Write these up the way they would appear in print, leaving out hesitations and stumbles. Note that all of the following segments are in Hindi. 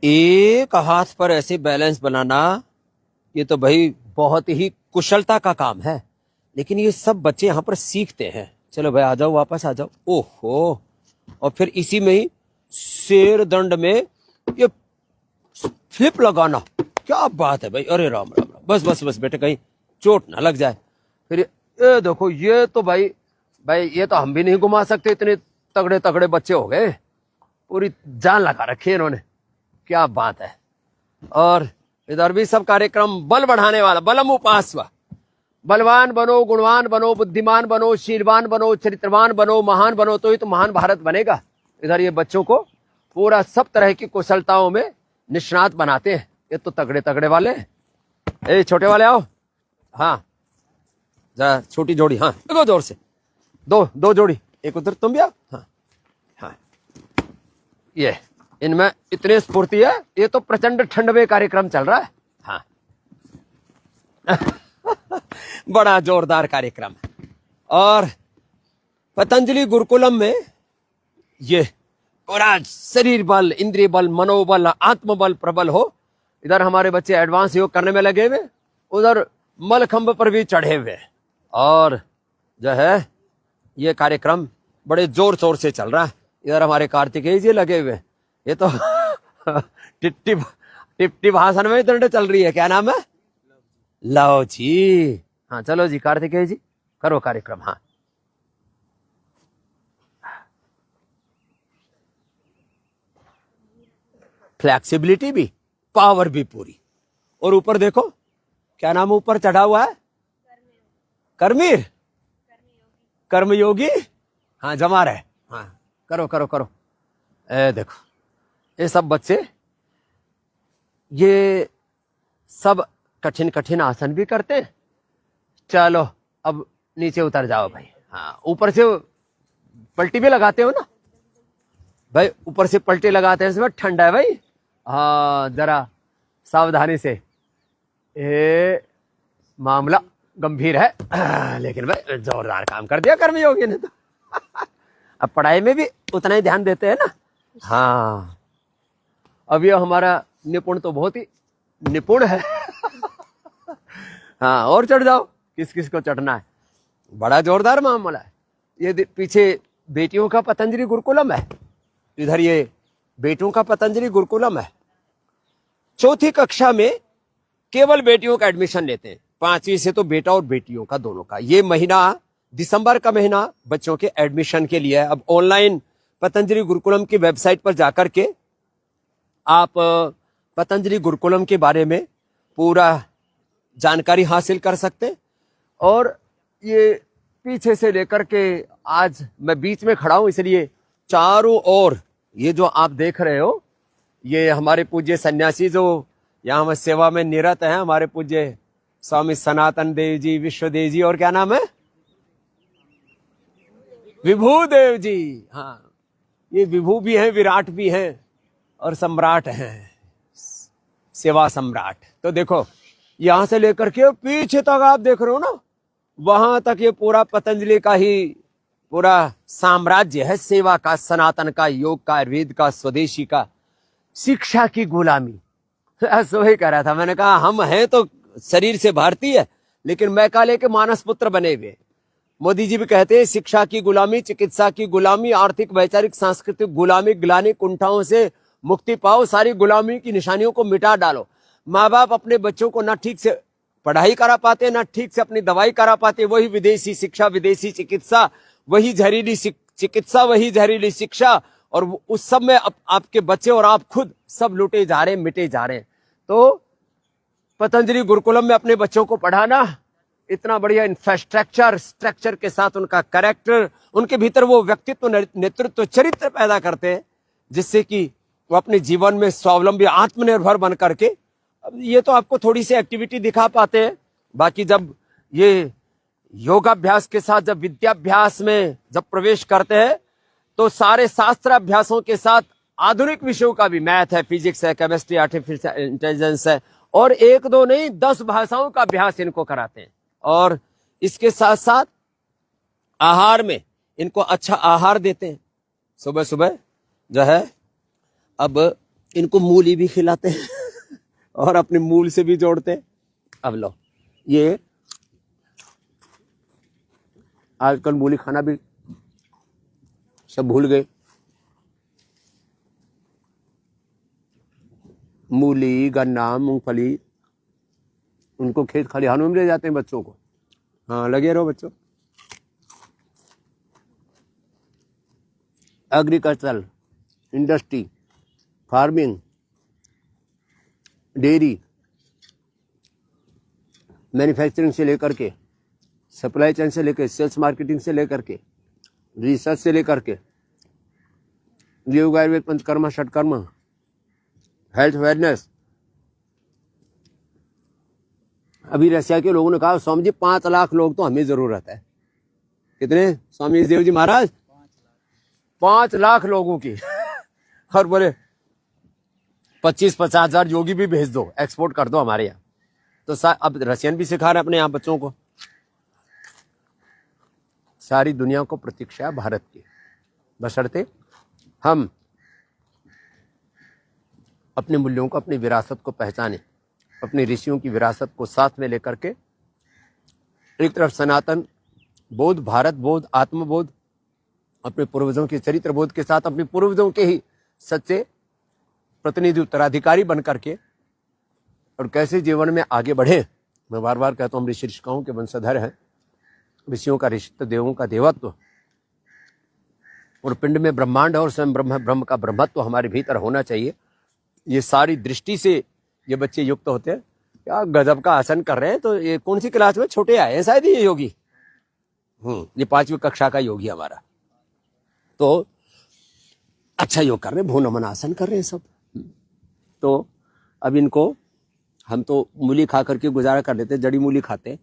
एक हाथ पर ऐसे बैलेंस बनाना, ये तो भाई बहुत ही कुशलता का काम है। लेकिन ये सब बच्चे यहाँ पर सीखते हैं। चलो भाई आ जाओ, वापस आ जाओ। ओहो, और फिर इसी में ही शेर दंड में ये फ्लिप लगाना, क्या बात है भाई। अरे राम राम राम, बस बस बस बेटे, कहीं चोट ना लग जाए। फिर ये देखो, ये तो भाई ये तो हम भी नहीं घुमा सकते, इतने तगड़े तगड़े बच्चे हो गए, पूरी जान लगा रखी है इन्होंने, क्या बात है। और इधर भी सब कार्यक्रम बल बढ़ाने वाला, बलम उपासवा। बलवान बनो, गुणवान बनो, बुद्धिमान बनो, शीलवान बनो, चरित्रवान बनो, महान बनो, तो ही तो महान भारत बनेगा। इधर ये बच्चों को पूरा सब तरह की कुशलताओं में निष्णात बनाते हैं। ये तो तगड़े तगड़े वाले। ए छोटे वाले आओ, हाँ जरा छोटी जोड़ी, हाँ दो जोर से, दो जोड़ी, एक उधर तुम भी आओ। हाँ हाँ, ये इनमें इतनी स्फूर्ति है, ये तो प्रचंड ठंड में कार्यक्रम चल रहा है। हाँ बड़ा जोरदार कार्यक्रम है। और पतंजलि गुरुकुलम में ये पूरा शरीर बल, इंद्रिय बल, मनोबल, आत्मबल प्रबल हो। इधर हमारे बच्चे एडवांस योग करने में लगे हुए, उधर मलखंभ पर भी चढ़े हुए। और जो है ये कार्यक्रम बड़े जोर शोर से चल रहा है। इधर हमारे कार्तिकेय जी लगे हुए, ये तो टिप्टी भाषण में दंड चल रही है। क्या नाम है? लो जी। हाँ चलो जी कार्तिकेय जी, करो कार्यक्रम। हाँ फ्लेक्सिबिलिटी भी, पावर भी पूरी। और ऊपर देखो, क्या नाम ऊपर चढ़ा हुआ है? कर्मीर, कर्मयोगी। हाँ जमा रहे। हाँ करो करो करो। ए देखो, ये सब बच्चे ये सब कठिन कठिन आसन भी करते हैं। चलो अब नीचे उतर जाओ भाई। हाँ ऊपर से पलटी भी लगाते हो ना भाई, ऊपर से पलटी लगाते हैं, इसमें ठंडा है भाई। हाँ जरा सावधानी से, ये मामला गंभीर है। लेकिन भाई जोरदार काम कर दिया कर्मयोगी ने तो। अब पढ़ाई में भी उतना ही ध्यान देते हैं ना। हाँ अब ये हमारा निपुण तो बहुत ही निपुण है। हाँ और चढ़ जाओ, किस किस को चढ़ना है। बड़ा जोरदार मामला है। ये पीछे बेटियों का पतंजलि गुरुकुलम है, इधर ये बेटों का पतंजलि गुरुकुलम है। चौथी कक्षा में केवल बेटियों का एडमिशन लेते हैं, 5वीं से तो बेटा और बेटियों का दोनों का। ये महीना दिसंबर का महीना बच्चों के एडमिशन के लिए है। अब ऑनलाइन पतंजलि गुरुकुलम की वेबसाइट पर जाकर के आप पतंजलि गुरुकुलम के बारे में पूरा जानकारी हासिल कर सकते हैं। और ये पीछे से लेकर के आज मैं बीच में खड़ा हूं, इसलिए चारों ओर ये जो आप देख रहे हो, ये हमारे पूज्य सन्यासी जो यहाँ में सेवा में निरत है, हमारे पूज्य स्वामी सनातन देव जी, विश्वदेव जी, और क्या नाम है? विभू देव जी। हाँ ये विभू भी हैं, विराट भी हैं, और सम्राट हैं, सेवा सम्राट। तो देखो यहां से लेकर के पीछे तक आप देख रहे हो ना, वहां तक ये पूरा पतंजलि का ही पूरा साम्राज्य है, सेवा का, सनातन का, योग का, आयुर्वेद का, स्वदेशी का, शिक्षा की गुलामी। सो ही कह रहा था, मैंने कहा हम हैं तो शरीर से भारतीय, लेकिन मैकाले के मानस पुत्र बने हुए। मोदी जी भी कहते हैं शिक्षा की गुलामी, चिकित्सा की गुलामी, आर्थिक, वैचारिक, सांस्कृतिक गुलामी, ग्लानि, कुंठाओं से मुक्ति पाओ, सारी गुलामी की निशानियों को मिटा डालो। माँ बाप अपने बच्चों को ना ठीक से पढ़ाई करा पाते, ना ठीक से अपनी दवाई करा पाते, वही विदेशी शिक्षा, विदेशी चिकित्सा, वही जहरीली चिकित्सा, वही जहरीली शिक्षा, और उस सब में आपके बच्चे और आप खुद सब लुटे जा रहे हैं, मिटे जा रहे हैं। तो पतंजलि गुरुकुलम में अपने बच्चों को पढ़ाना, इतना बढ़िया इंफ्रास्ट्रक्चर स्ट्रक्चर के साथ उनका कैरेक्टर, उनके भीतर वो व्यक्तित्व, नेतृत्व, चरित्र पैदा करते हैं, जिससे कि वो अपने जीवन में स्वावलंबी, आत्मनिर्भर बन करके, अब ये तो आपको थोड़ी सी एक्टिविटी दिखा पाते हैं, बाकी जब ये योगाभ्यास के साथ जब विद्याभ्यास में जब प्रवेश करते हैं, तो सारे शास्त्र अभ्यासों के साथ आधुनिक विषयों का भी, मैथ है, फिजिक्स है, केमिस्ट्री, आर्टिफिशियल इंटेलिजेंस है, और 1-2 नहीं 10 भाषाओं का अभ्यास इनको कराते हैं। और इसके साथ साथ आहार में इनको अच्छा आहार देते हैं। सुबह सुबह जो है, अब इनको मूली भी खिलाते हैं और अपने मूल से भी जोड़ते हैं। अब लो, ये आजकल मूली खाना भी सब भूल गए। मूली, गन्ना, मूंगफली, उनको खेत खलिहानों में ले जाते हैं बच्चों को। हाँ, लगे रहो बच्चों। Agriculture, industry, farming, dairy, manufacturing से लेकर के, सप्लाई चेन से लेकर, सेल्स मार्केटिंग से लेकर के, रिसर्च से लेकर के, योग, आयुर्वेद, पंचकर्मा, षटकर्मा, हेल्थ, वेलनेस। अभी रशिया के लोगों ने कहा स्वामी जी 5 लाख लोग तो हमें जरूरत है। कितने स्वामी देव जी महाराज? 5 लाख लोगों की और बोले 25-50 हजार योगी भी भेज दो, एक्सपोर्ट कर दो हमारे यहाँ। तो अब रशियन भी सिखा रहे अपने यहाँ बच्चों को। सारी दुनिया को प्रतीक्षा है भारत की, बशर्ते हम अपने मूल्यों को, अपनी विरासत को पहचाने, अपनी ऋषियों की विरासत को साथ में लेकर के एक तरफ सनातन बोध, भारत बोध, आत्मबोध, अपने पूर्वजों के चरित्र बोध के साथ अपने पूर्वजों के ही सच्चे प्रतिनिधि, उत्तराधिकारी बन करके और कैसे जीवन में आगे बढ़े। मैं बार बार कहता हूँ, हम ऋषि ऋषिकाओं के वंशधर हैं। ऋषियों का ऋषित्व, देवों का देवत्व और पिंड में ब्रह्मांड और स्वयं ब्रह्म का ब्रह्मत्व हमारे भीतर होना चाहिए। ये सारी दृष्टि से ये बच्चे युक्त होते हैं। क्या गजब का आसन कर रहे हैं। तो ये कौन सी क्लास में छोटे आए हैं शायद ये योगी? ये 5वीं कक्षा का योगी हमारा। तो अच्छा योग कर रहे हैं, भू नमन आसन कर रहे हैं सब। तो अब इनको हम तो मूली खा करके गुजारा कर लेते, जड़ी मूली खाते हैं।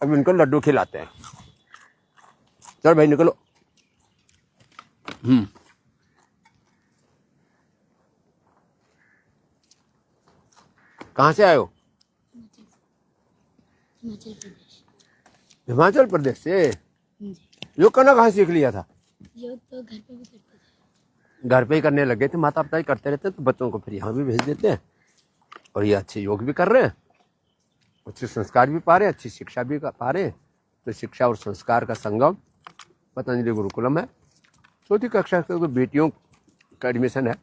अब इनको लड्डू खिलाते हैं। चल भाई निकलो। कहाँ से आए हो? हिमाचल प्रदेश से। योग करना कहाँ सीख लिया था? योग तो घर पे भी करते थे। घर पे ही करने लगे थे, माता पिता ही करते रहते हैं, तो बच्चों को फिर यहाँ भी भेज देते हैं। और ये अच्छे योग भी कर रहे हैं, अच्छे संस्कार भी पा रहे हैं, अच्छी शिक्षा भी पा रहे हैं। तो शिक्षा और संस्कार का संगम पतंजलि गुरुकुलम है। 4वीं कक्षा के बेटियों का एडमिशन है।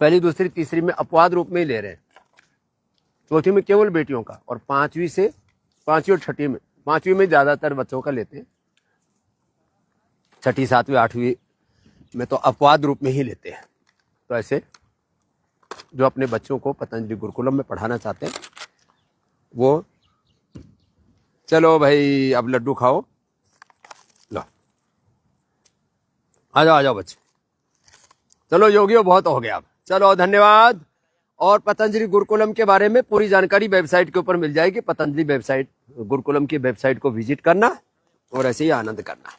पहली, दूसरी, तीसरी में अपवाद रूप में ही ले रहे हैं। 4वीं में केवल बेटियों का, और 5वीं और 6वीं में, 5वीं में ज्यादातर बच्चों का लेते हैं। 6वीं, 7वीं, 8वीं में तो अपवाद रूप में ही लेते हैं। तो ऐसे जो अपने बच्चों को पतंजलि गुरुकुलम में पढ़ाना चाहते हैं वो, चलो भाई अब लड्डू खाओ। लो आ जाओ बच्चे, चलो योगियों बहुत हो गया अब, चलो धन्यवाद। और पतंजलि गुरुकुलम के बारे में पूरी जानकारी वेबसाइट के ऊपर मिल जाएगी। पतंजलि वेबसाइट, गुरुकुलम की वेबसाइट को विजिट करना और ऐसे ही आनंद करना।